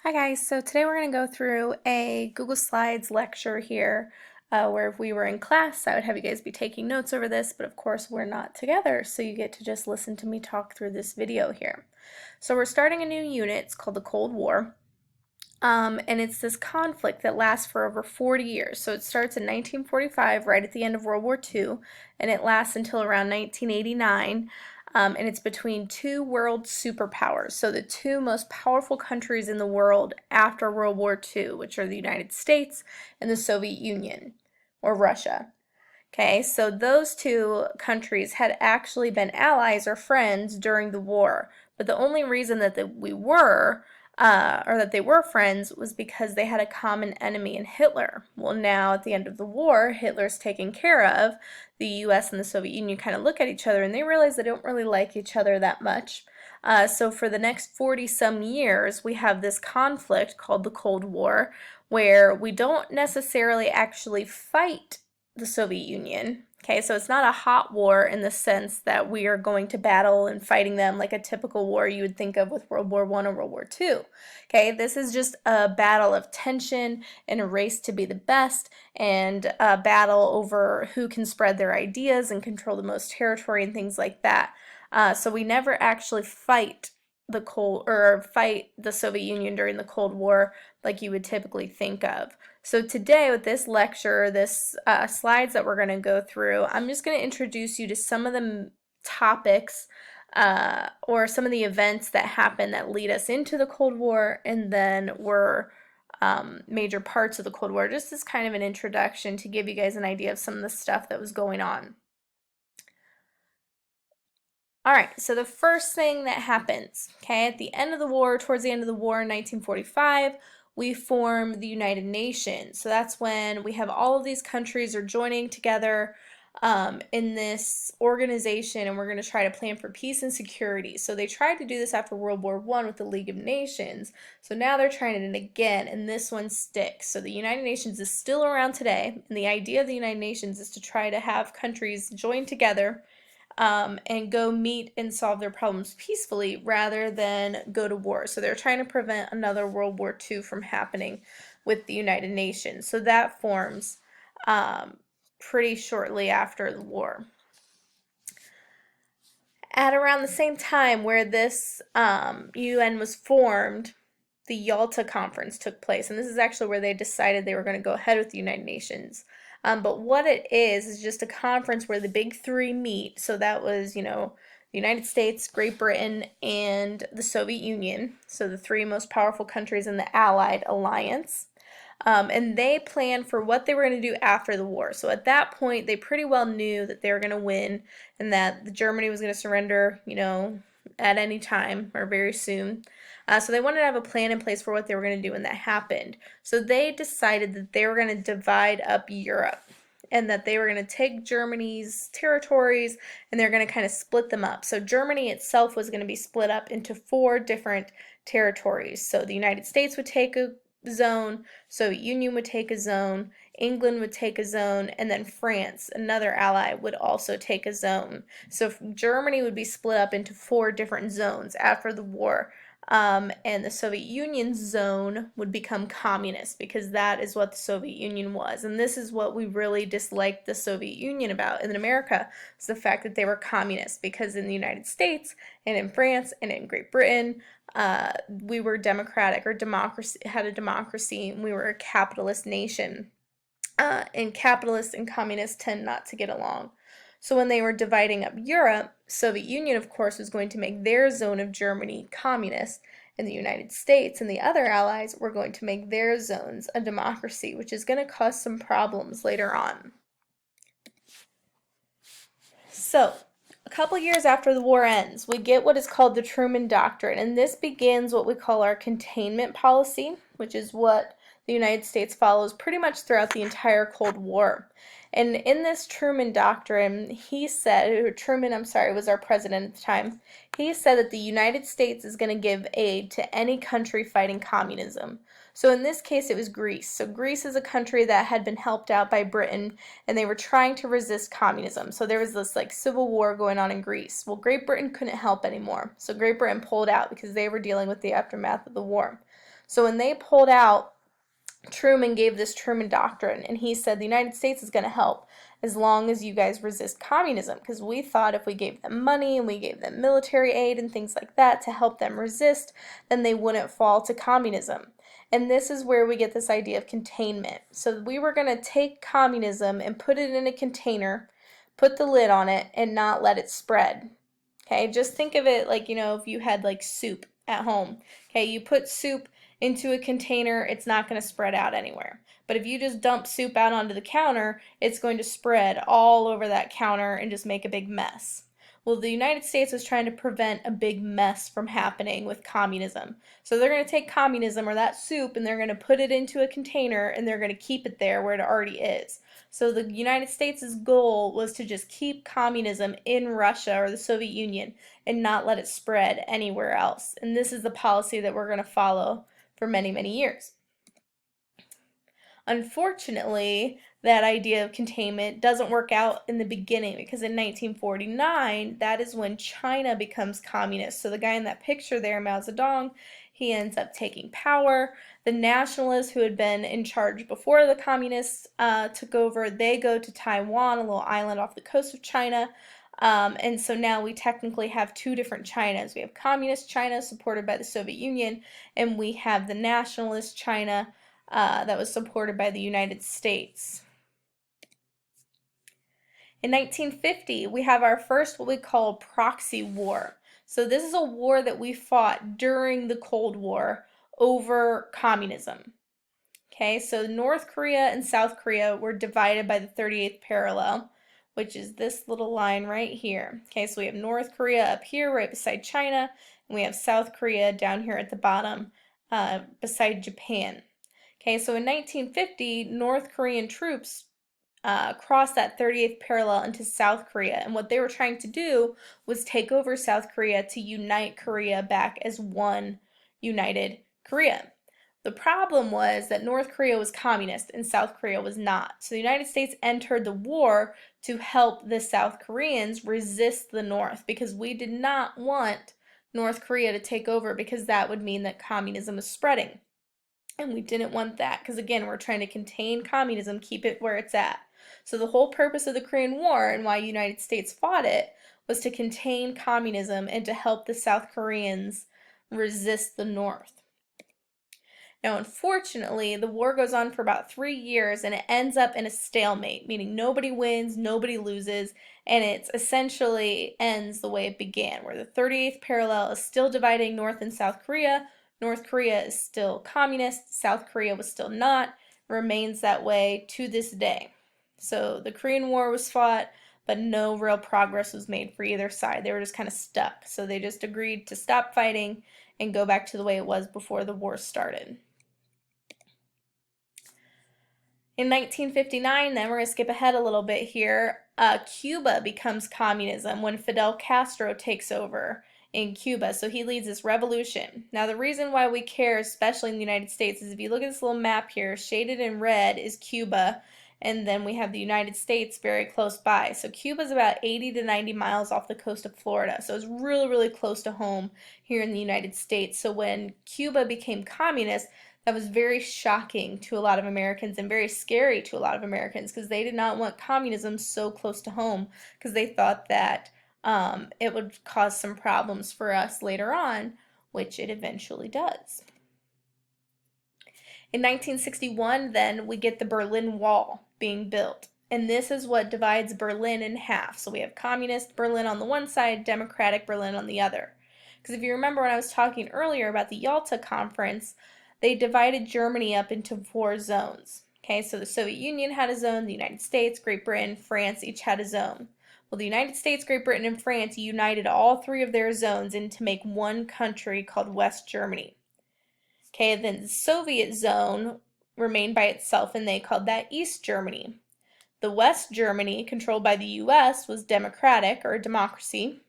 Hi guys, so today we're going to go through a Google Slides lecture here where if we were in class I would have you guys be taking notes over this, but of course we're not together, so you get to just listen to me talk through this video here. So we're starting a new unit, it's called the Cold War, and it's this conflict that lasts for over 40 years. So it starts in 1945, right at the end of World War II, and it lasts until around 1989. And it's between two world superpowers, so the two most powerful countries in the world after World War II, which are the United States and the Soviet Union, or Russia. Okay, so those two countries had actually been allies or friends during the war, but the only reason that or that they were friends, was because they had a common enemy in Hitler. Well, now at the end of the war, Hitler's taken care of. The U.S. and the Soviet Union kind of look at each other and they realize they don't really like each other that much. So for the next 40 some years, we have this conflict called the Cold War, where we don't necessarily actually fight the Soviet Union. Okay, so it's not a hot war in the sense that we are going to battle and fighting them like a typical war you would think of with World War I or World War II. Okay, this is just a battle of tension and a race to be the best and a battle over who can spread their ideas and control the most territory and things like that. So we never actually fight the Soviet Union during the Cold War like you would typically think of. So today with this lecture, this slides that we're going to go through, I'm just going to introduce you to some of the topics or some of the events that happen that lead us into the Cold War and then were major parts of the Cold War, just as kind of an introduction to give you guys an idea of some of the stuff that was going on. All right, so the first thing that happens, okay, at the end of the war, towards the end of the war in 1945, we form the United Nations. So that's when we have all of these countries are joining together in this organization, and we're going to try to plan for peace and security. So they tried to do this after World War I with the League of Nations. So now they're trying it again, and this one sticks. So the United Nations is still around today, and the idea of the United Nations is to try to have countries join together and go meet and solve their problems peacefully rather than go to war. So they're trying to prevent another World War II from happening with the United Nations. So that forms pretty shortly after the war. At around the same time where this UN was formed, the Yalta Conference took place, and this is actually where they decided they were going to go ahead with the United Nations. But what it is just a conference where the big three meet. So that was, the United States, Great Britain, and the Soviet Union. So the three most powerful countries in the Allied Alliance. And they planned for what they were going to do after the war. So at that point, they pretty well knew that they were going to win and that Germany was going to surrender, at any time or very soon. So they wanted to have a plan in place for what they were going to do when that happened. So they decided that they were going to divide up Europe and that they were going to take Germany's territories and they're going to kind of split them up. So Germany itself was going to be split up into 4 different territories. So the United States would take a zone, Soviet Union would take a zone, England would take a zone, and then France, another ally, would also take a zone. So Germany would be split up into 4 different zones after the war. And the Soviet Union zone would become communist because that is what the Soviet Union was. And this is what we really disliked the Soviet Union about in America, is the fact that they were communist, because in the United States and in France and in Great Britain, we were democratic or had a democracy, and we were a capitalist nation. And capitalists and communists tend not to get along. So when they were dividing up Europe, Soviet Union, of course, was going to make their zone of Germany communist, and the United States and the other allies were going to make their zones a democracy, which is going to cause some problems later on. So, a couple years after the war ends, we get what is called the Truman Doctrine, and this begins what we call our containment policy, which is what the United States follows pretty much throughout the entire Cold War. And in this Truman Doctrine, Truman, was our president at the time, he said that the United States is going to give aid to any country fighting communism. So in this case, it was Greece. So Greece is a country that had been helped out by Britain, and they were trying to resist communism. So there was this civil war going on in Greece. Well, Great Britain couldn't help anymore. So Great Britain pulled out because they were dealing with the aftermath of the war. So when they pulled out, Truman gave this Truman Doctrine, and he said the United States is going to help as long as you guys resist communism, because we thought if we gave them money and we gave them military aid and things like that to help them resist, then they wouldn't fall to communism. And this is where we get this idea of containment. So we were going to take communism and put it in a container, put the lid on it, and not let it spread. Okay, just think of it like, if you had like soup at home. Okay, you put soup into a container, it's not going to spread out anywhere. But if you just dump soup out onto the counter, it's going to spread all over that counter and just make a big mess. Well, the United States was trying to prevent a big mess from happening with communism. So they're going to take communism or that soup and they're going to put it into a container and they're going to keep it there where it already is. So the United States' goal was to just keep communism in Russia or the Soviet Union and not let it spread anywhere else. And this is the policy that we're going to follow for many, many years. Unfortunately, that idea of containment doesn't work out in the beginning, because in 1949, that is when China becomes communist. So the guy in that picture there, Mao Zedong, he ends up taking power. The nationalists who had been in charge before the communists took over, they go to Taiwan, a little island off the coast of China. And so now we technically have two different Chinas. We have communist China supported by the Soviet Union, and we have the nationalist China that was supported by the United States. In 1950, we have our first what we call proxy war. So this is a war that we fought during the Cold War over communism. Okay, so North Korea and South Korea were divided by the 38th parallel, which is this little line right here. Okay, so we have North Korea up here right beside China, and we have South Korea down here at the bottom beside Japan. Okay, so in 1950, North Korean troops crossed that 38th parallel into South Korea, and what they were trying to do was take over South Korea to unite Korea back as one united Korea. The problem was that North Korea was communist and South Korea was not. So the United States entered the war to help the South Koreans resist the North, because we did not want North Korea to take over, because that would mean that communism was spreading. And we didn't want that, because again, we're trying to contain communism, keep it where it's at. So the whole purpose of the Korean War and why the United States fought it was to contain communism and to help the South Koreans resist the North. Now, unfortunately, the war goes on for about 3 years and it ends up in a stalemate, meaning nobody wins, nobody loses, and it essentially ends the way it began, where the 38th parallel is still dividing North and South Korea. North Korea is still communist, South Korea was still not, remains that way to this day. So the Korean War was fought, but no real progress was made for either side. They were just kind of stuck. So they just agreed to stop fighting and go back to the way it was before the war started. In 1959, then, we're going to skip ahead a little bit here, Cuba becomes communism when Fidel Castro takes over in Cuba. So he leads this revolution. Now, the reason why we care, especially in the United States, is if you look at this little map here, shaded in red is Cuba, and then we have the United States very close by. So Cuba is about 80 to 90 miles off the coast of Florida. So it's really, really close to home here in the United States. So when Cuba became communist, that was very shocking to a lot of Americans and very scary to a lot of Americans, because they did not want communism so close to home, because they thought that it would cause some problems for us later on, which it eventually does. In 1961, then, we get the Berlin Wall being built, and this is what divides Berlin in half. So we have communist Berlin on the one side, democratic Berlin on the other. Because if you remember when I was talking earlier about the Yalta Conference, they divided Germany up into 4 zones. Okay, so the Soviet Union had a zone, the United States, Great Britain, France each had a zone. Well, the United States, Great Britain, and France united all 3 of their zones into make one country called West Germany. Okay, then the Soviet zone remained by itself, and they called that East Germany. The West Germany, controlled by the US, was democratic, or a democracy.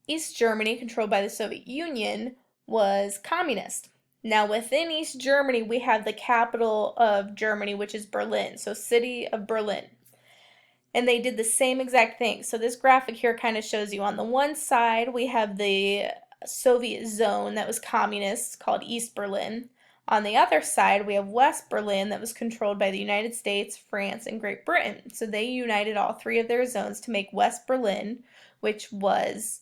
East Germany, controlled by the Soviet Union, was communist. Now, within East Germany, we have the capital of Germany, which is Berlin, so city of Berlin. And they did the same exact thing. So this graphic here kind of shows you on the one side, we have the Soviet zone that was communist called East Berlin. On the other side, we have West Berlin that was controlled by the United States, France, and Great Britain. So they united all three of their zones to make West Berlin, which was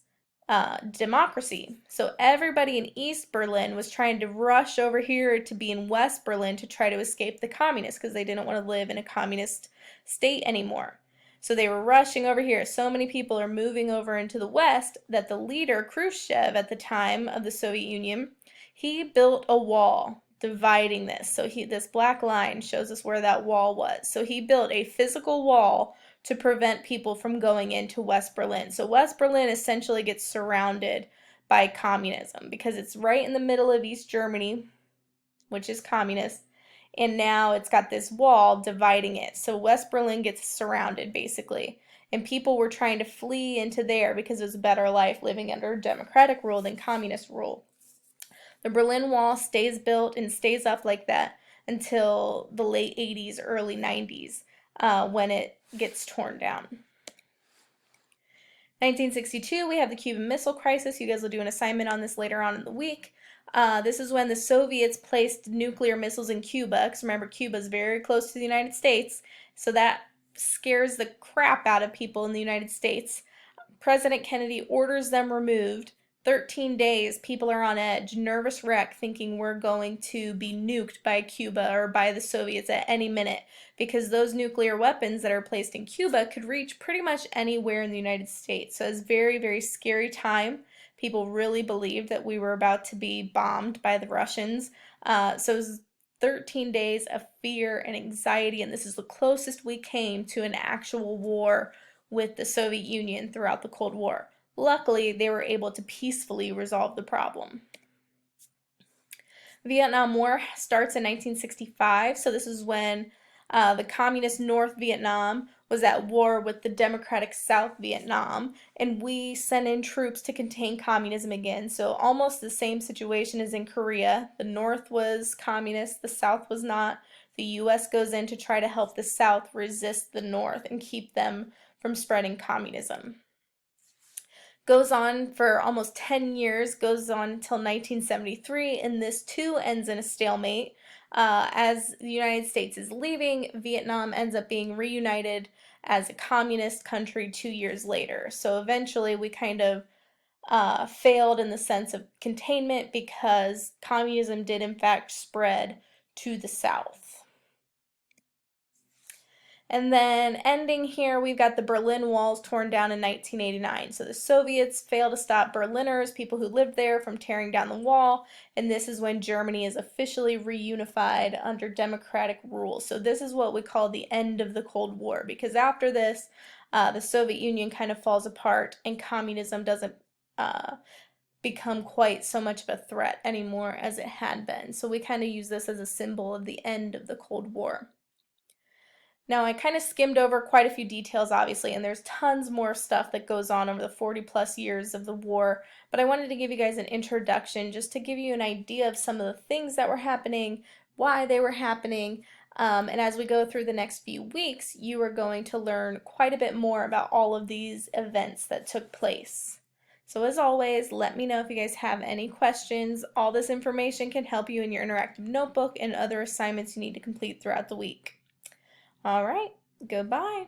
democracy. So everybody in East Berlin was trying to rush over here to be in West Berlin to try to escape the communists because they didn't want to live in a communist state anymore. So they were rushing over here. So many people are moving over into the West that the leader, Khrushchev, at the time of the Soviet Union, he built a wall dividing this. So this black line shows us where that wall was. So he built a physical wall to prevent people from going into West Berlin. So West Berlin essentially gets surrounded by communism because it's right in the middle of East Germany, which is communist, and now it's got this wall dividing it. So West Berlin gets surrounded basically, and people were trying to flee into there because it was a better life living under democratic rule than communist rule. The Berlin Wall stays built and stays up like that until the late 80s, early 90s, when it gets torn down. 1962, we have the Cuban Missile Crisis. You guys will do an assignment on this later on in the week. This is when the Soviets placed nuclear missiles in Cuba, because remember, Cuba is very close to the United States, so that scares the crap out of people in the United States. President Kennedy orders them removed. 13 days, people are on edge, nervous wreck, thinking we're going to be nuked by Cuba or by the Soviets at any minute, because those nuclear weapons that are placed in Cuba could reach pretty much anywhere in the United States. So it's a very, very scary time. People really believed that we were about to be bombed by the Russians. So it was 13 days of fear and anxiety, and this is the closest we came to an actual war with the Soviet Union throughout the Cold War. Luckily, they were able to peacefully resolve the problem. Vietnam War starts in 1965, so this is when the communist North Vietnam was at war with the democratic South Vietnam, and we sent in troops to contain communism again. So almost the same situation as in Korea. The North was communist, the South was not. The U.S. goes in to try to help the South resist the North and keep them from spreading communism. Goes on for almost 10 years, goes on until 1973, and this too ends in a stalemate. As the United States is leaving, Vietnam ends up being reunited as a communist country 2 years later. So eventually we kind of failed in the sense of containment because communism did in fact spread to the South. And then ending here, we've got the Berlin Walls torn down in 1989. So the Soviets fail to stop Berliners, people who lived there, from tearing down the wall. And this is when Germany is officially reunified under democratic rule. So this is what we call the end of the Cold War, because after this, the Soviet Union kind of falls apart and communism doesn't become quite so much of a threat anymore as it had been. So we kind of use this as a symbol of the end of the Cold War. Now, I kind of skimmed over quite a few details, obviously, and there's tons more stuff that goes on over the 40-plus years of the war, but I wanted to give you guys an introduction just to give you an idea of some of the things that were happening, why they were happening, and as we go through the next few weeks, you are going to learn quite a bit more about all of these events that took place. So as always, let me know if you guys have any questions. All this information can help you in your interactive notebook and other assignments you need to complete throughout the week. All right, goodbye.